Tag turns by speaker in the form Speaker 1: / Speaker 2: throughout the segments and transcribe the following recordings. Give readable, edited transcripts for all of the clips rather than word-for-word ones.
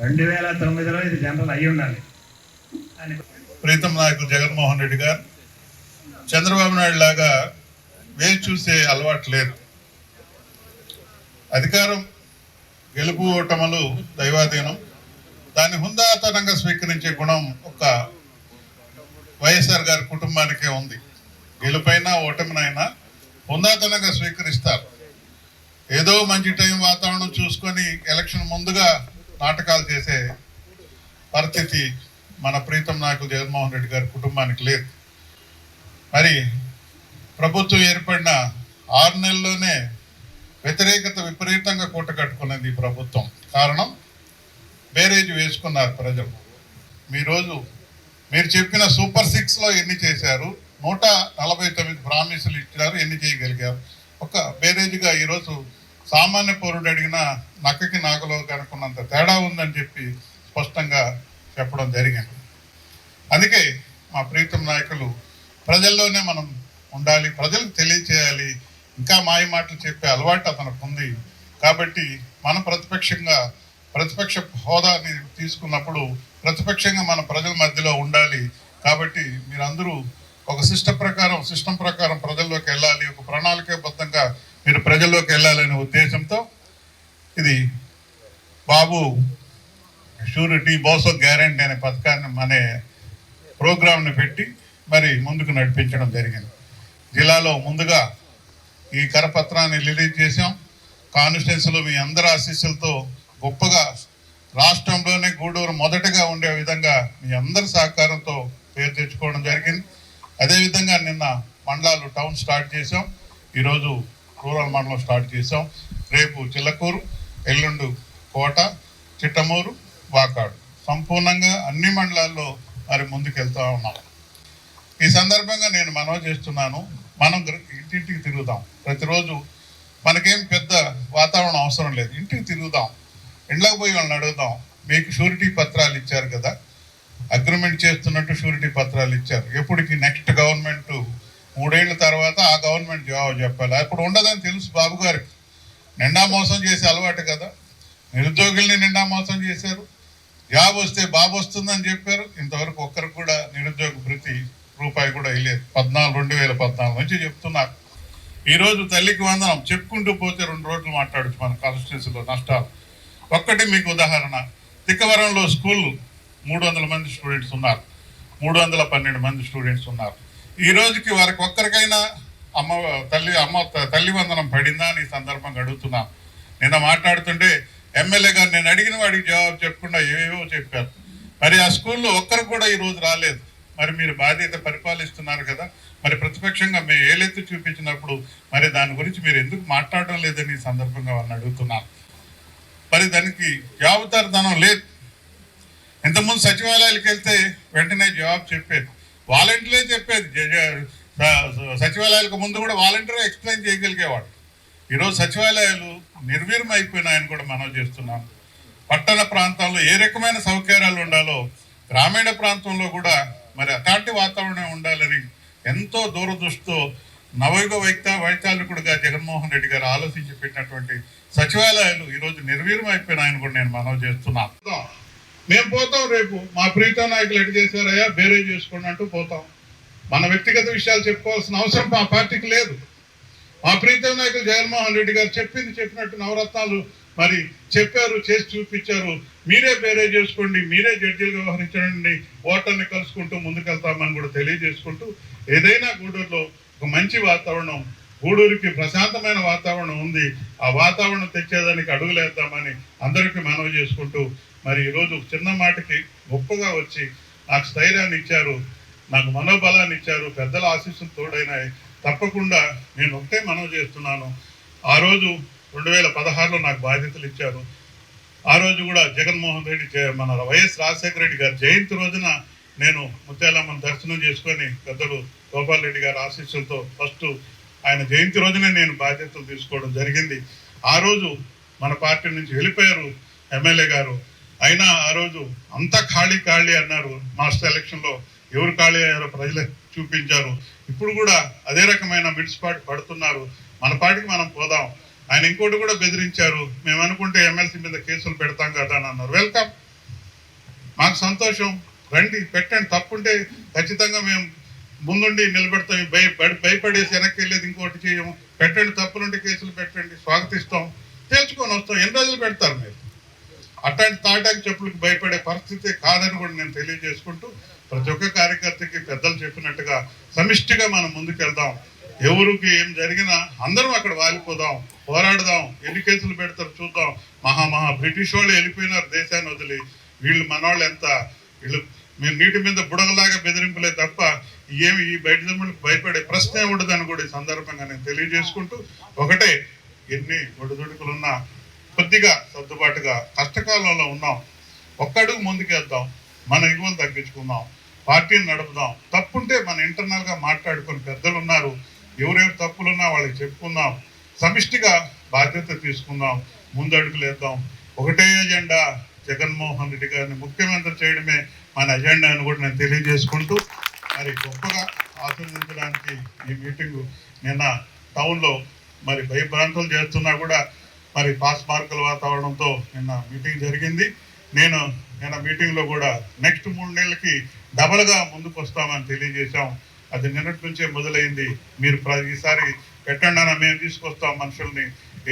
Speaker 1: 2009లో ఇది జనరల్ అయి ఉండాలి అని
Speaker 2: ప్రీతం నాయకుడు జగన్మోహన్ రెడ్డి గారు చంద్రబాబు నాయుడు లాగా వేచి చూసే అలవాటు లేదు. అధికారం గెలుపు ఓటములు దైవాధీనం, దాన్ని హుందాతనంగా స్వీకరించే గుణం ఒక వైఎస్ఆర్ గారి కుటుంబానికే ఉంది. గెలుపైనా ఓటమినైనా హుందాతనంగా స్వీకరిస్తారు. ఏదో మంచి టైం వాతావరణం చూసుకొని ఎలక్షన్ ముందుగా నాటకాలు చేసే పరిస్థితి మన ప్రీతం నాయకులు జగన్మోహన్ రెడ్డి గారి కుటుంబానికి లేదు. మరి ప్రభుత్వం ఏర్పడిన 6 నెలల్లోనే వ్యతిరేకత విపరీతంగా కూటకట్టుకున్నది ఈ ప్రభుత్వం. కారణం, బేరేజ్ వేసుకున్నారు ప్రజలు. మీరు చెప్పిన సూపర్ 6లో ఎన్ని చేశారు? 149 ప్రామిసులు ఇచ్చారు, ఎన్ని చేయగలిగారు? ఒక బేరేజ్గా ఈరోజు సామాన్య పౌరుడు అడిగిన నక్కకి నాగలో కనుక్కున్నంత తేడా ఉందని చెప్పి స్పష్టంగా చెప్పడం జరిగింది. అందుకే మా ప్రీతం నాయకులు ప్రజల్లోనే మనం ఉండాలి, ప్రజలకు తెలియచేయాలి. ఇంకా మాయ మాటలు చెప్పే అలవాటు అతనికి ఉంది. కాబట్టి మన ప్రతిపక్ష హోదాని తీసుకున్నప్పుడు ప్రతిపక్షంగా మన ప్రజల మధ్యలో ఉండాలి. కాబట్టి మీరందరూ ఒక సిస్టం ప్రకారం ప్రజల్లోకి వెళ్ళాలి, ఒక ప్రణాళికాబద్ధంగా మీరు ప్రజల్లోకి వెళ్ళాలనే ఉద్దేశంతో ఇది బాబు షూరిటీ బోసో గ్యారెంటీ అనే పథకాన్ని అనే ప్రోగ్రాంని పెట్టి మరి ముందుకు నడిపించడం జరిగింది. జిల్లాలో ముందుగా ఈ కరపత్రాన్ని రిలీజ్ చేసాం. కాన్స్టిట్యున్సీలో మీ అందరి ఆశీస్సులతో గొప్పగా రాష్ట్రంలోనే గూడూరు మొదటగా ఉండే విధంగా మీ అందరి సహకారంతో పేరు తెచ్చుకోవడం జరిగింది. అదేవిధంగా నిన్న మండలాలు టౌన్ స్టార్ట్ చేసాం, ఈరోజు రూరల్ మండలం స్టార్ట్ చేసాం. రేపు చిల్లకూరు, ఎల్లుండు కోట, చిట్టమూరు, వాకాడు సంపూర్ణంగా అన్ని మండలాల్లో మరి ముందుకెళ్తూ ఉన్నాం. ఈ సందర్భంగా నేను మనవి చేస్తున్నాను, మనం ఇంటింటికి తిరుగుదాం. ప్రతిరోజు మనకేం పెద్ద వాతావరణం అవసరం లేదు, ఇంటికి తిరుగుదాం, ఇండ్లకు పోయి వాళ్ళని అడుగుదాం. మీకు షూరిటీ పత్రాలు ఇచ్చారు కదా, అగ్రిమెంట్ చేస్తున్నట్టు షూరిటీ పత్రాలు ఇచ్చారు. ఎప్పటికి నెక్స్ట్ గవర్నమెంట్ 3 ఏళ్ళ తర్వాత ఆ గవర్నమెంట్ జవాబు చెప్పాలి. అప్పుడు ఉండదని తెలుసు బాబు గారికి. నిండా మోసం చేసే అలవాటు కదా, నిరుద్యోగుల్ని నిండా మోసం చేశారు. జాబ్ వస్తే బాబు వస్తుందని చెప్పారు. ఇంతవరకు ఒక్కరికి కూడా నిరుద్యోగ భృతి రూపాయి కూడా వేయలేదు. 2014 నుంచి చెప్తున్నారు. ఈరోజు తల్లికి వందనం చెప్పుకుంటూ పోతే 2 రోజులు మాట్లాడచ్చు మన కాన్స్టిట్యున్సీలో నష్టాలు. ఒక్కటి మీకు ఉదాహరణ, తిక్కవరంలో స్కూళ్ళు 300 మంది స్టూడెంట్స్ ఉన్నారు, 312 మంది స్టూడెంట్స్ ఉన్నారు. ఈ రోజుకి వారికి ఒక్కరికైనా తల్లి వందనం పడిందా అని ఈ సందర్భంగా అడుగుతున్నాను. నిన్న మాట్లాడుతుంటే ఎమ్మెల్యే గారు నేను అడిగిన వాడికి జవాబు చెప్పకుండా ఏవేవో చెప్పారు. మరి ఆ స్కూల్లో ఒక్కరు కూడా ఈరోజు రాలేదు. మరి మీరు బాధ్యత పరిపాలిస్తున్నారు కదా, మరి ప్రతిపక్షంగా మేము ఏలెత్తి చూపించినప్పుడు మరి దాని గురించి మీరు ఎందుకు మాట్లాడడం లేదని ఈ సందర్భంగా వాళ్ళని అడుగుతున్నాను. మరి దానికి జవాబుదారితనం లేదు. ఇంతకుముందు సచివాలయాలకు వెళ్తే వెంటనే జవాబు చెప్పేది, వాలంటీర్లే చెప్పేది. సచివాలయాలకు ముందు కూడా వాలంటీర్ ఎక్స్ప్లెయిన్ చేయగలిగేవాడు. ఈరోజు సచివాలయాలు నిర్వీర్యం అయిపోయినాయని కూడా మనం చేస్తున్నాం. పట్టణ ప్రాంతాల్లో ఏ రకమైన సౌకర్యాలు ఉండాలో గ్రామీణ ప్రాంతంలో కూడా మరి అట్లాంటి వాతావరణం ఉండాలని ఎంతో దూరదృష్టితో నవయుగ వైతాళికుడుగా జగన్మోహన్ రెడ్డి గారు ఆలోచించి పెట్టినటువంటి సచివాలయాలు ఈరోజు నిర్వీర్యం అయిపోయినాయని కూడా నేను మనవి చేస్తున్నాను. మేము పోతాం, రేపు మా ప్రీతం నాయకులు ఎటు చేశారయ్యా బేరే చేసుకోండి అంటూ పోతాం. మన వ్యక్తిగత విషయాలు చెప్పుకోవాల్సిన అవసరం మా పార్టీకి లేదు. మా ప్రీతం నాయకులు జగన్మోహన్ రెడ్డి గారు చెప్పినట్టు నవరత్నాలు మరి చెప్పారు, చేసి చూపించారు. మీరే బేరే చేసుకోండి, మీరే జడ్జీలుగా వ్యవహరించండి, ఓటర్ని కలుసుకుంటూ ముందుకెళ్తామని కూడా తెలియజేసుకుంటూ, ఏదైనా గూడూరులో ఒక మంచి వాతావరణం, గూడూరుకి ప్రశాంతమైన వాతావరణం ఉంది, ఆ వాతావరణం తెచ్చేదానికి అడుగులేద్దామని అందరికీ మనవి చేసుకుంటూ, మరి ఈరోజు చిన్న మాటకి గొప్పగా వచ్చి నాకు స్థైర్యాన్ని ఇచ్చారు, నాకు మనోబలాన్ని ఇచ్చారు, పెద్దల ఆశీస్సులు తోడైనాయి. తప్పకుండా నేను ఒకటే మనవి చేస్తున్నాను, ఆ రోజు 2016లో నాకు బాధ్యతలు ఇచ్చారు. ఆ రోజు కూడా జగన్మోహన్ రెడ్డి మన వైఎస్ రాజశేఖర రెడ్డి గారి జయంతి రోజున నేను ముత్యాలమ్మను దర్శనం చేసుకొని పెద్దలు గోపాల్ రెడ్డి గారి ఆశీస్సులతో ఫస్ట్ ఆయన జయంతి రోజునే నేను బాధ్యతలు తీసుకోవడం జరిగింది. ఆ రోజు మన పార్టీ నుంచి వెళ్ళిపోయారు ఎమ్మెల్యే గారు. అయినా ఆ రోజు అంతా ఖాళీ అన్నారు. మాస్టర్ ఎలక్షన్లో ఎవరు ఖాళీ అయ్యారో ప్రజలే చూపించారు. ఇప్పుడు కూడా అదే రకమైన మిడ్స్పాట్ పడుతున్నారు. మన పార్టీకి మనం పోదాం. ఆయన ఇంకోటి కూడా బెదిరించారు, మేము అనుకుంటే ఎమ్మెల్సీ మీద కేసులు పెడతాం కదా అని అన్నారు. వెల్కమ్, మాకు సంతోషం, రండి పెట్టండి, తప్పుంటే ఖచ్చితంగా మేము ముందుండి నిలబెడతాం, భయపడేసి వెనక్కి వెళ్ళేది ఇంకోటి చేయము, పెట్టండి, తప్పులుంటే కేసులు పెట్టండి, స్వాగతిస్తాం, తేల్చుకొని వస్తాం. ఎన్ని రోజులు పెడతారు మీరు? అట్లాంటి తాటాకి చెప్పులకు భయపడే పరిస్థితి కాదని కూడా నేను తెలియజేసుకుంటూ, ప్రతి ఒక్క కార్యకర్తకి పెద్దలు చెప్పినట్టుగా సమిష్టిగా మనం ముందుకెళ్దాం. ఎవరికి ఏం జరిగినా అందరం అక్కడ వాలిపోదాం, పోరాడదాం. ఎన్ని కేసులు పెడతారు చూద్దాం. బ్రిటిష్ వాళ్ళు వెళ్ళిపోయినారు దేశాన్ని వదిలి, వీళ్ళు మనవాళ్ళు ఎంత, వీళ్ళు మీరు నీటి మీద బుడగలాగా బెదిరింపులే తప్ప ఏమి ఈ బయట జన్మలకు భయపడే ప్రశ్నే ఉండదని కూడా ఈ సందర్భంగా నేను తెలియజేసుకుంటూ, ఒకటే, ఎన్ని ఒడిదుడుకులున్నా కొద్దిగా సర్దుబాటుగా కష్టకాలంలో ఉన్నాం, ఒక్కడుగు ముందుకేద్దాం, మన ఇగువలు తగ్గించుకుందాం, పార్టీని నడుపుదాం. తప్పుంటే మన ఇంటర్నల్గా మాట్లాడుకొని పెద్దలు ఉన్నారు, ఎవరెవరు తప్పులున్నా వాళ్ళకి చెప్పుకుందాం, సమిష్టిగా బాధ్యత తీసుకుందాం, ముందడుగులు వేద్దాం. ఒకటే ఎజెండా, జగన్మోహన్ రెడ్డి గారిని ముఖ్యమంత్రి చేయడమే మన ఎజెండా అని కూడా నేను తెలియజేసుకుంటూ, మరి గొప్పగా ఆశీర్వదించడానికి ఈ మీటింగు నిన్న టౌన్లో మరి భయభ్రాంతులు చేస్తున్నా కూడా మరి పాస్ మార్కుల వాతావరణంతో నిన్న మీటింగ్ జరిగింది. నేను నిన్న మీటింగ్లో కూడా నెక్స్ట్ 3 నెలలకి డబల్గా ముందుకు వస్తామని తెలియజేశాం. అది నిన్నటి నుంచే మొదలైంది. మీరు ఈసారి పెట్టండి అన్న, మేము తీసుకొస్తాం మనుషుల్ని,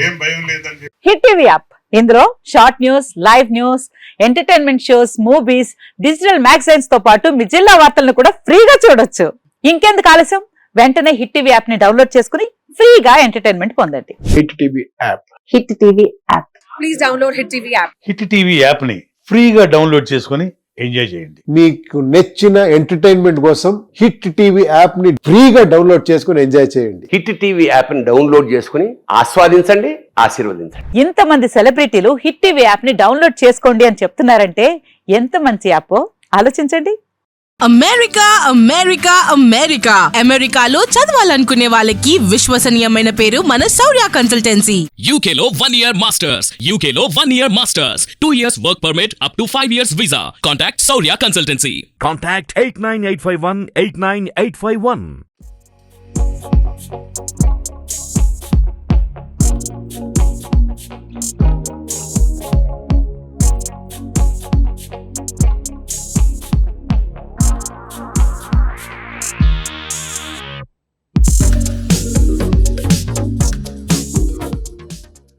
Speaker 2: ఏం భయం లేదని చెప్పి.
Speaker 3: హిట్ టీవీ యాప్, ఇందులో short news, live news, entertainment shows, movies, digital magazines తో పాటు మీ జిల్లా వార్తలను కూడా ఫ్రీగా చూడొచ్చు. ఇంకెందుకు ఆలస్యం, వెంటనే హిట్ టీవీ యాప్ ని డౌన్లోడ్ చేసుకుని ఫ్రీగా ఎంటర్టైన్మెంట్ పొందండి.
Speaker 4: Hit TV app.
Speaker 3: Hit TV app.
Speaker 5: Please download hit TV app.
Speaker 6: Hit TV app ని ఫ్రీగా డౌన్లోడ్ చేసుకుని ఎంజాయ్ చేయండి.
Speaker 4: మీకు నచ్చిన ఎంటర్టైన్మెంట్ కోసం హిట్ టీవీ యాప్ ని ఫ్రీగా డౌన్లోడ్ చేసుకుని ఎంజాయ్ చేయండి.
Speaker 7: హిట్ టీవీ యాప్ ని డౌన్లోడ్ చేసుకుని ఆస్వాదించండి, ఆశీర్వదించండి.
Speaker 3: ఇంతమంది సెలబ్రిటీలు హిట్ టీవీ యాప్ ని డౌన్లోడ్ చేసుకోండి అని చెప్తున్నారంటే ఎంత మంచి యాప్ ఆలోచించండి.
Speaker 8: అమెరికా అమెరికా అమెరికా అమెరికాలో చదవాలనుకునే వాళ్ళకి విశ్వసనీయమైన పేరు మన శౌర్య కన్సల్టెన్సీ.
Speaker 9: UK లో 1 year masters, UK లో 1 year masters, 2 years work permit up to 5 years visa. Contact Saurya Consultancy.
Speaker 10: Contact 89851 89851.